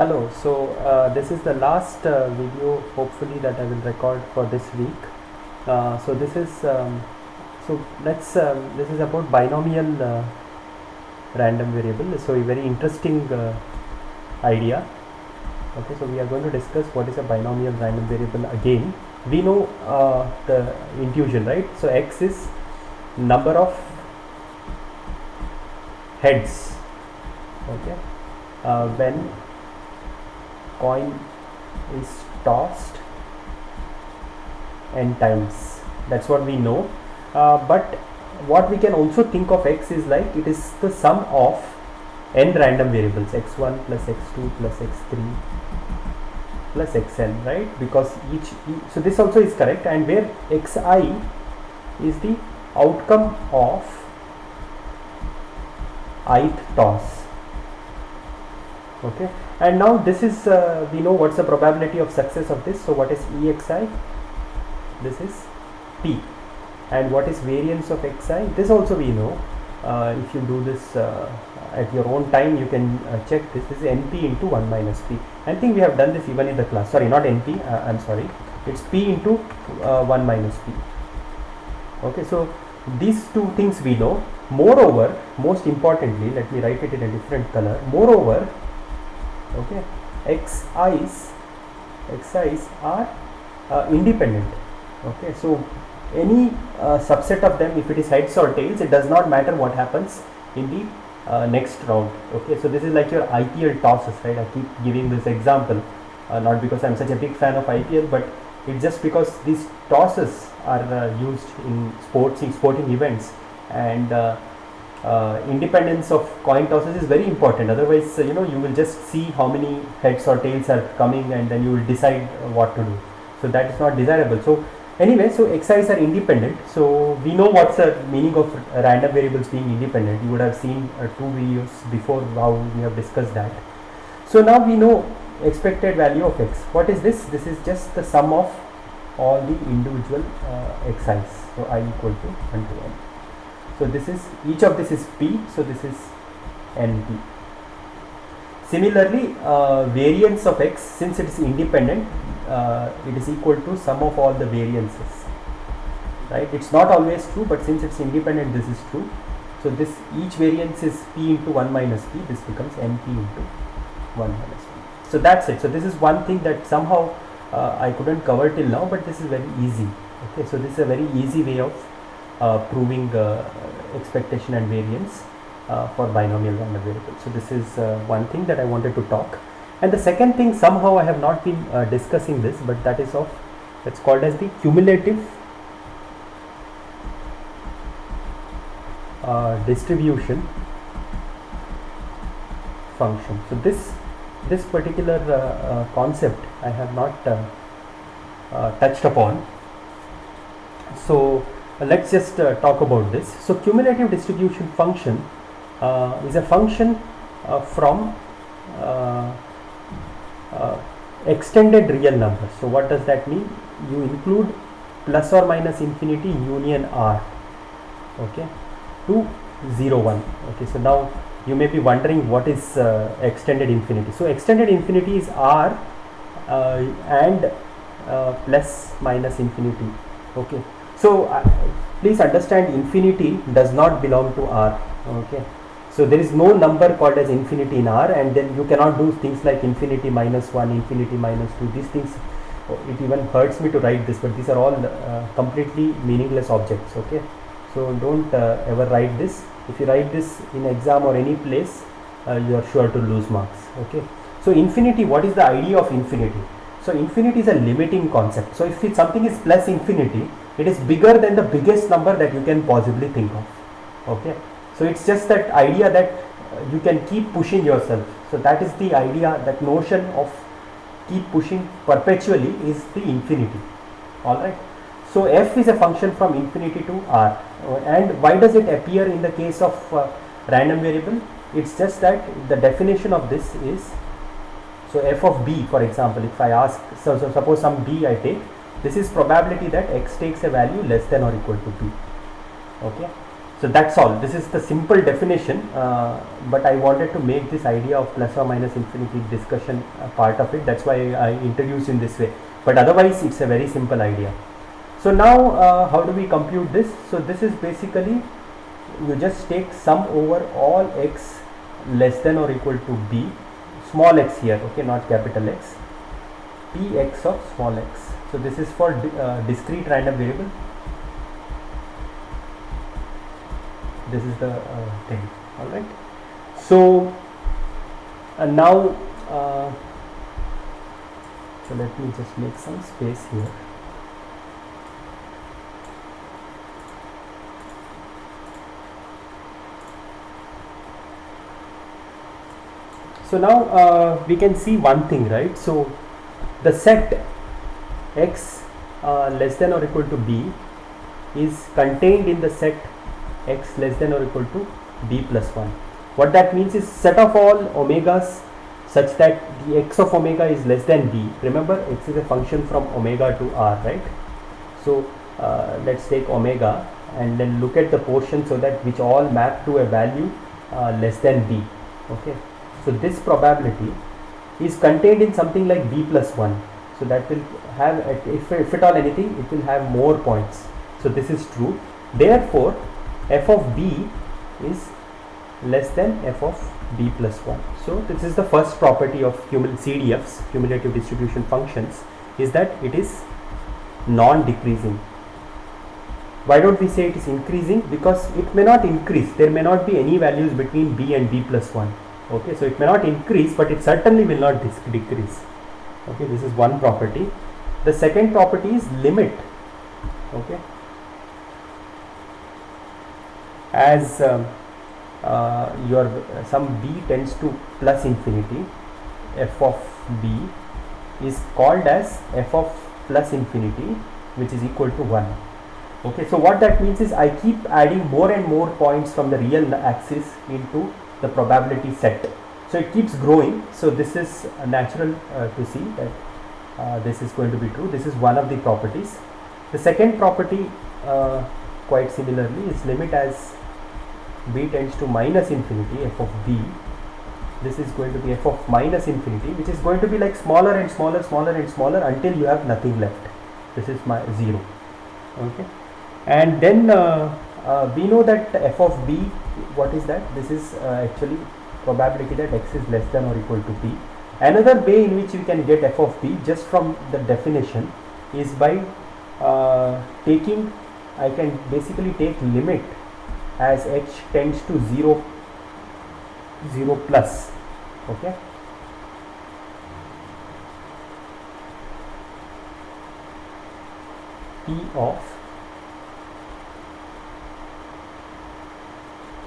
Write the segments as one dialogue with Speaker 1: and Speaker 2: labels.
Speaker 1: Hello, this is the last video hopefully that I will record for this week. So this is this is about binomial random variable. So a very interesting idea. Okay, so we are going to discuss what is a binomial random variable again. We know the intuition, right? So x is number of heads. Okay, when coin is tossed n times, that's what we know, but what we can also think of x is like it is the sum of n random variables, x1 plus x2 plus x3 plus xn, right? Because so this also is correct, and where xi is the outcome of ith toss. Okay, and now this is we know what's the probability of success of this. So what is exi? This is p. And what is variance of xi? This also we know. If you do this at your own time, you can check this. This is np into 1 minus p. I think we have done this even in the class. Sorry, not np, I'm sorry, it's p into 1 minus p. Okay, so these two things we know. Moreover, most importantly, let me write it in a different color. Moreover, okay, xi's are independent. Okay, so any subset of them, if it is heads or tails, it does not matter what happens in the next round. Okay, so this is like your IPL tosses, right? I keep giving this example, not because I'm such a big fan of IPL, but it's just because these tosses are used in sporting events, and independence of coin tosses is very important. Otherwise, you will just see how many heads or tails are coming, and then you will decide what to do. So that is not desirable. So anyway, so xi's are independent. So we know what's the meaning of random variables being independent. You would have seen 2 videos before how we have discussed that. So now we know expected value of x. What is this? This is just the sum of all the individual xi's. So I equal to 1 to n. So this is, each of this is p, so this is np. Similarly, variance of x, since it is independent, it is equal to sum of all the variances, right? It's not always true, but since it's independent, this is true. So this, each variance is p into 1 minus p, this becomes np into 1 minus p. So that's it. So this is one thing that somehow I couldn't cover till now, but this is very easy. Okay, so this is a very easy way of proving expectation and variance for binomial random variables. So this is one thing that I wanted to talk. And the second thing, somehow I have not been discussing this, but that is of, it's called as the cumulative distribution function. So this particular concept I have not touched upon. So let's just talk about this. So cumulative distribution function is a function from extended real numbers. So what does that mean? You include plus or minus infinity union r, okay, to 0 1. Okay, so now you may be wondering what is extended infinity. So extended infinity is r and plus minus infinity. Okay, so please understand, infinity does not belong to r. Okay, so there is no number called as infinity in R, and then you cannot do things like infinity minus 1, infinity minus 2. These things, it even hurts me to write this, but these are all completely meaningless objects. Okay, so don't ever write this. If you write this in exam or any place, you are sure to lose marks. Okay, so infinity, what is the idea of infinity? So infinity is a limiting concept. So if something is plus infinity, it is bigger than the biggest number that you can possibly think of. Okay, so it's just that idea that you can keep pushing yourself. So that is the idea, that notion of keep pushing perpetually is the infinity. Alright, so f is a function from infinity to r. And why does it appear in the case of random variable? It's just that the definition of this is, so f of b, for example, if I ask, so suppose some b I take, this is probability that x takes a value less than or equal to b. Okay, So that's all. This is the simple definition, but I wanted to make this idea of plus or minus infinity discussion a part of it. That's why I introduced in this way. But otherwise, it's a very simple idea. So now, how do we compute this? So this is basically, you just take sum over all x less than or equal to b, small x here, okay, not capital X, px of small x. So this is for discrete random variable. This is the thing. All right. So now, so let me just make some space here. So now we can see one thing, right? So the set x less than or equal to b is contained in the set x less than or equal to b plus 1. What that means is set of all omegas such that the x of omega is less than b. Remember, x is a function from omega to r, right? So let's take omega and then look at the portion so that which all map to a value less than b. Okay. So this probability is contained in something like b plus 1. So that will have, if at all anything, it will have more points. So this is true. Therefore, f of b is less than f of b plus 1. So this is the first property of CDFs, cumulative distribution functions, is that it is non-decreasing. Why don't we say it is increasing? Because it may not increase. There may not be any values between b and b plus 1. Okay, so it may not increase, but it certainly will not decrease. Okay, this is one property. The second property is limit. Okay, as your some b tends to plus infinity, f of b is called as f of plus infinity, which is equal to 1. Okay, so what that means is I keep adding more and more points from the real axis into the probability set. So it keeps growing. So this is natural to see that this is going to be true. This is one of the properties. The second property, quite similarly, is limit as b tends to minus infinity, f of b. This is going to be f of minus infinity, which is going to be like smaller and smaller, smaller and smaller until you have nothing left. This is my 0. Okay, and then we know that f of b, what is that? This is actually probability that x is less than or equal to b. Another way in which we can get f of b just from the definition is by taking, I can basically take limit as h tends to 0 plus. Okay, p of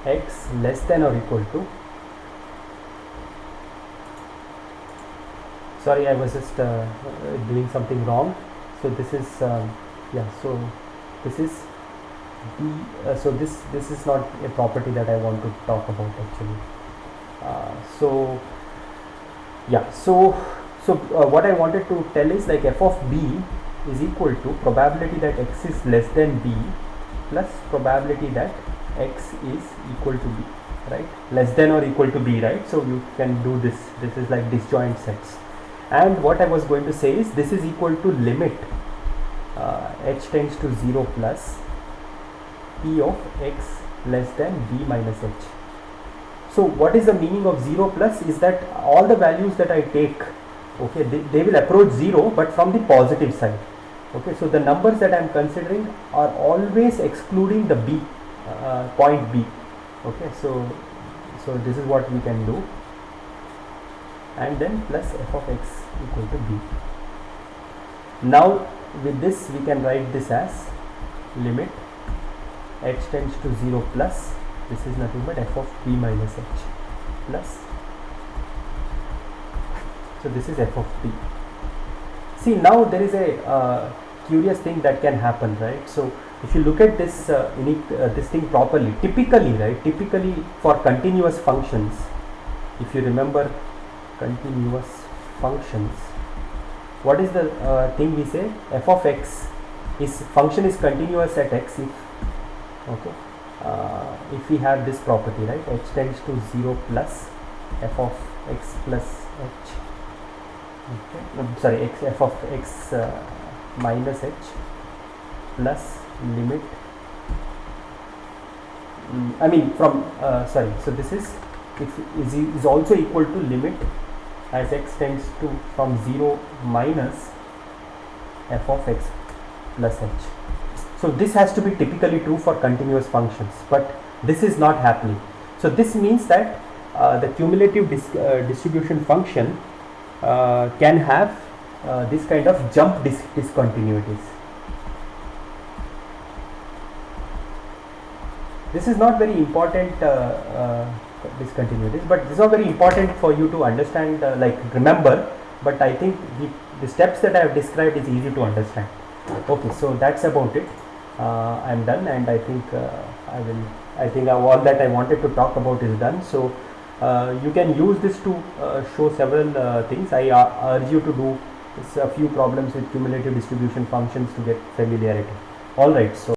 Speaker 1: x less than or equal to, sorry, I was just doing something wrong. So this is yeah, so this is the so this is not a property that I want to talk about actually. So yeah, so what I wanted to tell is like f of b is equal to probability that x is less than b plus probability that x is equal to b, right? Less than or equal to b, right? So you can do this. This is like disjoint sets. And what I was going to say is this is equal to limit h tends to 0 plus p of x less than b minus h. So what is the meaning of 0 plus is that all the values that I take, okay, they will approach 0 but from the positive side. Okay, so the numbers that I am considering are always excluding the b, point b. Okay, so this is what we can do, and then plus f of x equal to b. Now with this we can write this as limit h tends to 0 plus, this is nothing but f of b minus h plus, so this is f of b. See, now there is a curious thing that can happen, right? So if you look at this this thing properly, typically for continuous functions, if you remember continuous functions, what is the thing we say? F of x is function is continuous at x if, okay, if we have this property, right, h tends to 0 plus f of x plus h, okay, sorry, f of x minus h plus limit, I mean from sorry, so this is is also equal to limit as x tends to from 0 minus f of x plus h. So this has to be typically true for continuous functions, but this is not happening. So this means that the cumulative distribution function can have this kind of jump discontinuities. This is not very important discontinuities, but this is not very important for you to understand, like remember, but I think the steps that I have described is easy to understand. Okay, so that's about it. I'm done, and I think I think all that I wanted to talk about is done. So you can use this to show several things. I urge you to do a few problems with cumulative distribution functions to get familiarity. All right, so